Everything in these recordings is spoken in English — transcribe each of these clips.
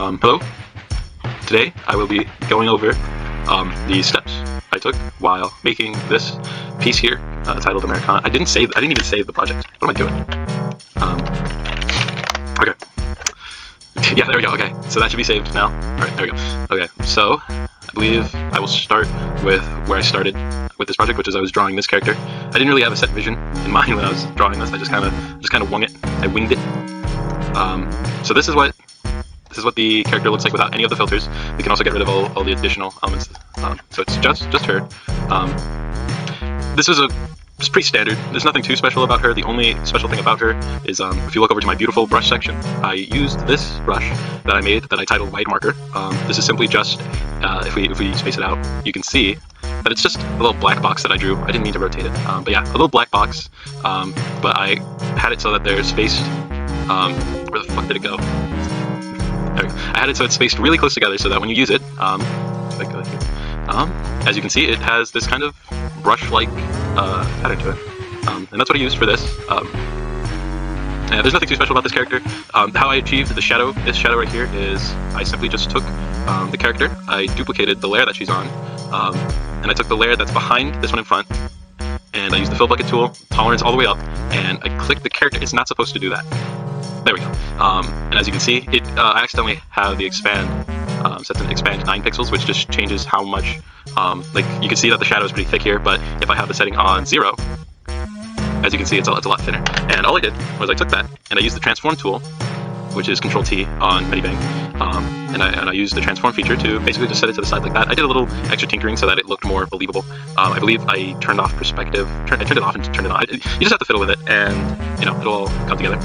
Hello. Today I will be going over the steps I took while making this piece here, titled Americana. I didn't even save the project. What am I doing? Okay. Yeah, there we go. Okay, so that should be saved now. All right, there we go. Okay, so I believe I will start with where I started with this project, which is I was drawing this character. I didn't really have a set vision in mind when I was drawing this. I just kind of wung it. I winged it. So this is what the character looks like without any of the filters. We can also get rid of all the additional elements. So it's just her. This is pretty standard. There's nothing too special about her. The only special thing about her is if you look over to my beautiful brush section, I used this brush that I made that I titled White Marker. This is simply just, if we space it out, you can see that it's just a little black box that I drew. I didn't mean to rotate it. But yeah, a little black box. But I had it so that they're spaced. Where the fuck did it go? There we go. I had it so it's spaced really close together so that when you use it, if I go here, as you can see, it has this kind of brush-like pattern to it, and that's what I used for this. Yeah, there's nothing too special about this character. How I achieved this shadow right here, is I simply just took the character, I duplicated the layer that she's on, and I took the layer that's behind this one in front, and I used the fill bucket tool, tolerance all the way up, and I clicked the character. It's not supposed to do that. There we go. And as you can see, I accidentally have the expand set to expand 9 pixels, which just changes how much, like you can see that the shadow is pretty thick here, but if I have the setting on 0, as you can see, it's a lot thinner. And all I did was I took that and I used the transform tool, which is Control T on Medibang, and I used the transform feature to basically just set it to the side like that. I did a little extra tinkering so that it looked more believable. I believe I turned off perspective, I turned it off and turned it on. You just have to fiddle with it, and you know, it'll all come together.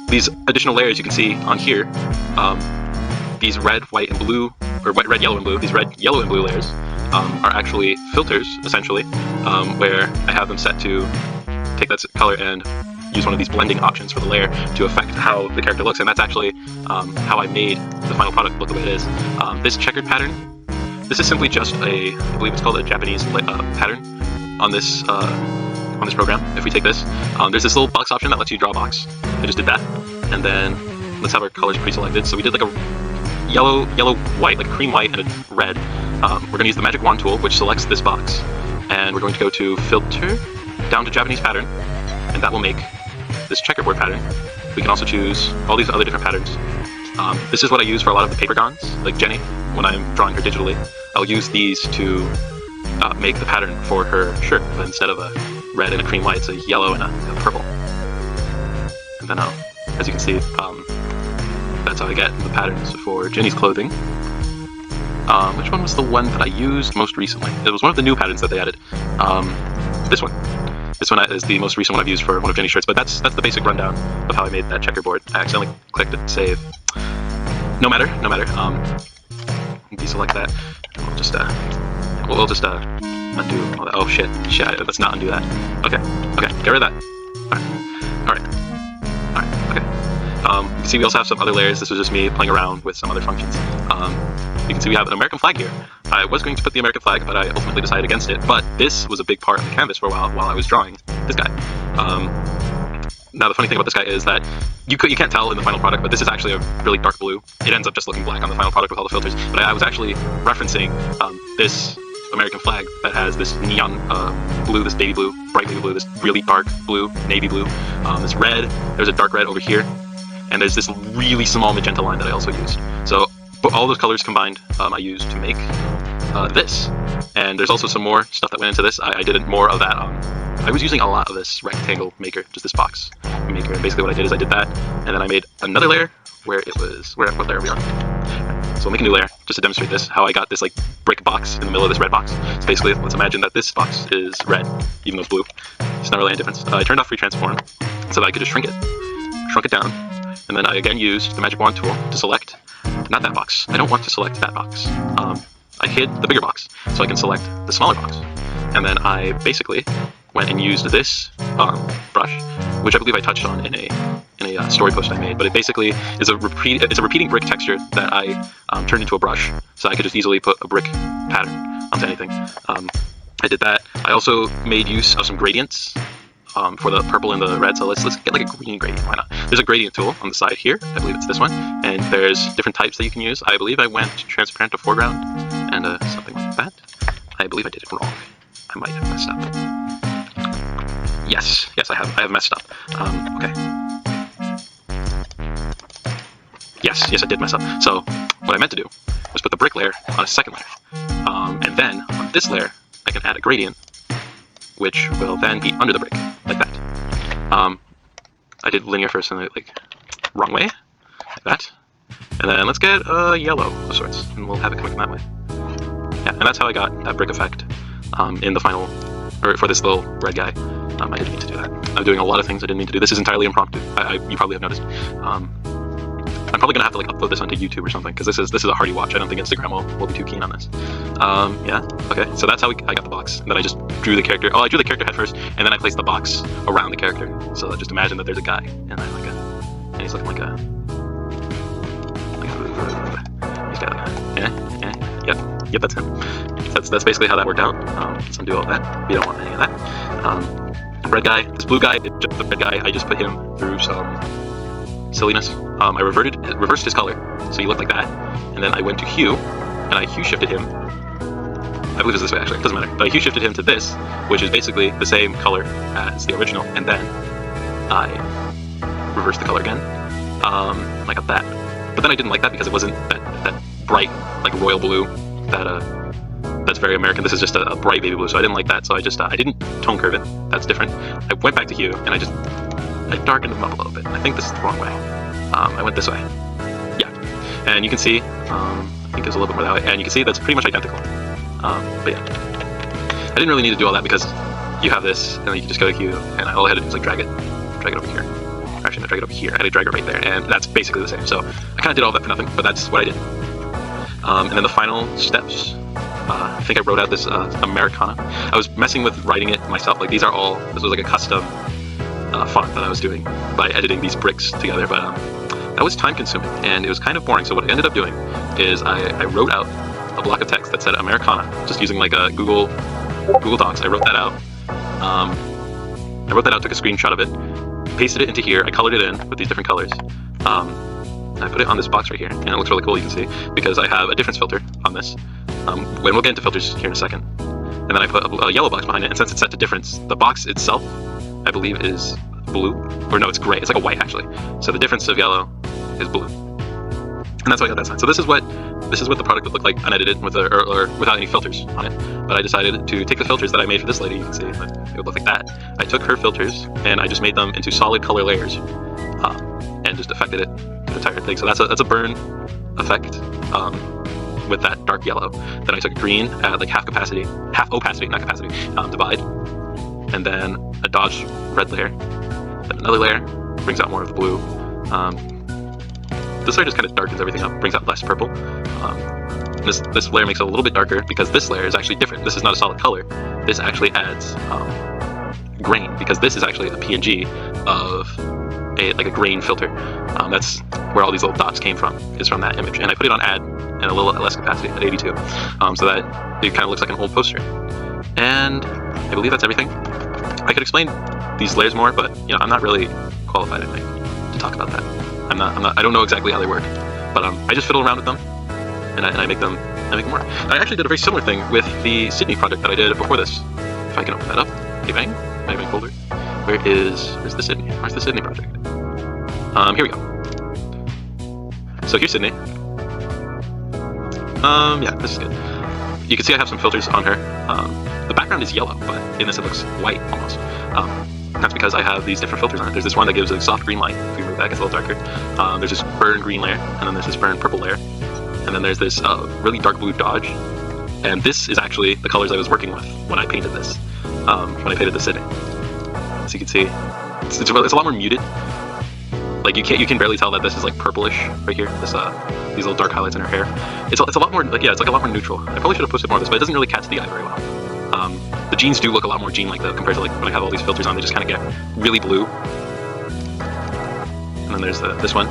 These additional layers you can see on here, these red, white, and blue, or red, yellow, and blue, these red, yellow, and blue layers are actually filters, essentially, where I have them set to take that color and use one of these blending options for the layer to affect how the character looks, and that's actually how I made the final product look the way it is. This checkered pattern, this is simply just I believe it's called a Japanese pattern on this program. If we take this, there's this little box option that lets you draw a box. I just did that, and then let's have our colors pre-selected. So we did like a yellow, white, like cream white, and a red. We're going to use the magic wand tool, which selects this box, and we're going to go to filter, down to Japanese pattern, and that will make this checkerboard pattern. We can also choose all these other different patterns. This is what I use for a lot of the paper gons, like Jenny. When I'm drawing her digitally, I'll use these to make the pattern for her shirt, but instead of a red and a cream white, it's a yellow and a purple. And then as you can see, that's how I get the patterns for Jenny's clothing. Which one was the one that I used most recently? It was one of the new patterns that they added. This one. This one is the most recent one I've used for one of Jenny's shirts, but that's the basic rundown of how I made that checkerboard. I accidentally clicked it, save. No matter. Deselect that. We'll just undo all that. Oh shit, let's not undo that. Okay, get rid of that. Alright, okay. You can see we also have some other layers. This was just me playing around with some other functions. You can see we have an American flag here. I was going to put the American flag, but I ultimately decided against it. But this was a big part of the canvas for a while I was drawing this guy. Now the funny thing about this guy is that you can't tell in the final product, but this is actually a really dark blue. It ends up just looking black on the final product with all the filters. But I was actually referencing this American flag that has this neon blue, this baby blue, bright baby blue, this really dark blue, navy blue, this red. There's a dark red over here, and there's this really small magenta line that I also used. So all those colors combined, I used to make this. And there's also some more stuff that went into this. I did more of that. I was using a lot of this rectangle maker, just this box maker, and basically what I did is I did that, and then I made another layer where it was, what layer are we on? So I'll make a new layer just to demonstrate this, how I got this like brick box in the middle of this red box. So basically, let's imagine that this box is red, even though it's blue. It's not really any difference. I turned off free transform so that I could just shrunk it down, and then I again used the magic wand tool to select, not that box. I don't want to select that box. I hid the bigger box so I can select the smaller box, and then I basically went and used this brush, which I believe I touched on in a story post I made, but it basically is a repeating brick texture that I turned into a brush, so I could just easily put a brick pattern onto anything. I did that. I also made use of some gradients for the purple and the red. So let's get like a green gradient. Why not? There's a gradient tool on the side here. I believe it's this one. And there's different types that you can use. I believe I went transparent to foreground and something like that. I believe I did it wrong. I might have messed up. Yes, I have messed up. Okay. Yes, I did mess up. So what I meant to do was put the brick layer on a second layer. And then on this layer, I can add a gradient, which will then be under the brick, like that. I did linear first and like wrong way, like that. And then let's get a yellow of sorts, and we'll have it coming from that way. Yeah, and that's how I got that brick effect in the final, or for this little red guy. I didn't mean to do that. I'm doing a lot of things I didn't mean to do. This is entirely impromptu. You probably have noticed. I'm probably gonna have to like upload this onto YouTube or something because this is a hearty watch. I don't think Instagram will be too keen on this. Yeah. Okay. So that's how I got the box. And then I just drew the character. Oh, I drew the character head first, and then I placed the box around the character. So just imagine that there's a guy, and he's looking like a. He's got Yep, that's him. That's basically how that worked out. Let's undo all that. We don't want any of that. Red guy, this blue guy, the red guy, I just put him through some silliness. I reversed his color, so he looked like that. And then I went to hue, and I hue shifted him. I believe it's this way actually, it doesn't matter. But I hue shifted him to this, which is basically the same color as the original, and then I reversed the color again. I got that. But then I didn't like that because it wasn't that bright, like royal blue that's very American. This is just a bright baby blue, so I didn't like that. So I didn't tone curve it. That's different. I went back to hue, and I darkened them up a little bit. I think this is the wrong way. I went this way. Yeah, and you can see, I think it's a little bit more that way, and you can see that's pretty much identical. But yeah, I didn't really need to do all that because you have this, and then you can just go to hue, and all I had to do was like drag it over here. Actually, no, drag it over here. I had to drag it right there, and that's basically the same. So I kind of did all that for nothing, but that's what I did. And then the final steps. I think I wrote out this Americana. I was messing with writing it myself. Like this was like a custom font that I was doing by editing these bricks together, but that was time consuming and it was kind of boring. So what I ended up doing is I wrote out a block of text that said Americana, just using like a Google Docs. I wrote that out. Took a screenshot of it, pasted it into here. I colored it in with these different colors. I put it on this box right here, and it looks really cool, you can see, because I have a difference filter on this. We'll get into filters here in a second. And then I put a yellow box behind it, and since it's set to difference, the box itself, I believe, is blue. Or no, it's gray. It's like a white, actually. So the difference of yellow is blue. And that's why I got that sign. So this is what the product would look like unedited or without any filters on it. But I decided to take the filters that I made for this lady, you can see, it would look like that. I took her filters, and I just made them into solid color layers, and just affected it to the entire thing. So that's a burn effect with that dark yellow. Then I took green at like half opacity, divide, and then a dodge red layer. Then another layer brings out more of the blue. This layer just kind of darkens everything up, brings out less purple. This layer makes it a little bit darker because this layer is actually different. This is not a solid color. This actually adds grain because this is actually a PNG of a grain filter. That's where all these little dots came from, is from that image. And I put it on add and a little less capacity at 82, so that it kind of looks like an old poster. And I believe that's everything. I could explain these layers more, but I'm not really qualified, I think, to talk about that. I don't know exactly how they work, but I just fiddle around with them, and I make them work. I actually did a very similar thing with the Sydney project that I did before this. If I can open that up, hey bang, my bang folder. Where's the Sydney? Where's the Sydney project? Here we go. So here's Sydney. Yeah, this is good. You can see I have some filters on her. The background is yellow, but in this it looks white almost. That's because I have these different filters on it. There's this one that gives a soft green light. If we move that, it gets a little darker. There's this burn green layer, and then there's this burn purple layer. And then there's this really dark blue dodge. And this is actually the colors I was working with when I painted this. When I painted the Sydney. So you can see, it's a lot more muted. Like you can barely tell that this is like purplish right here. These little dark highlights in her hair. It's a lot more it's like a lot more neutral. I probably should have posted more of this, but it doesn't really catch the eye very well. The jeans do look a lot more jean-like though, compared to like when I have all these filters on. They just kind of get really blue. And then there's this one.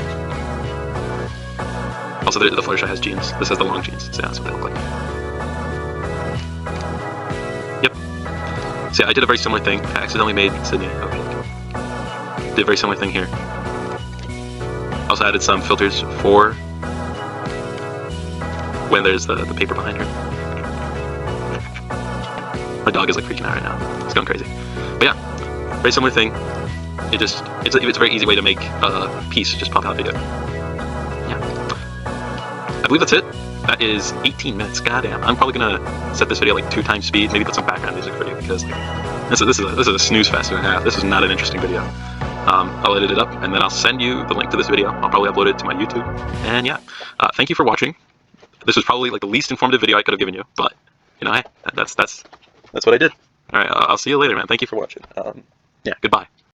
Also, the Fluttershy has jeans. This has the long jeans. So yeah, that's what they look like. Yep. So yeah, I did a very similar thing. I accidentally made Sydney. Okay. Did a very similar thing here. Also added some filters for when there's the paper behind her. My dog is like freaking out right now. It's going crazy. But yeah, very similar thing. It's a very easy way to make a piece just pop out video. Yeah. I believe that's it. That is 18 minutes. Goddamn. I'm probably gonna set this video like 2 times speed. Maybe put some background music for you because like this is a snooze fest and a half. This is not an interesting video. I'll edit it up and then I'll send you the link to this video. I'll probably upload it to my YouTube. And yeah, thank you for watching. This was probably like the least informative video I could have given you, but you know, hey, that's what I did. All right, I'll see you later, man. Thank you for watching. Yeah, goodbye.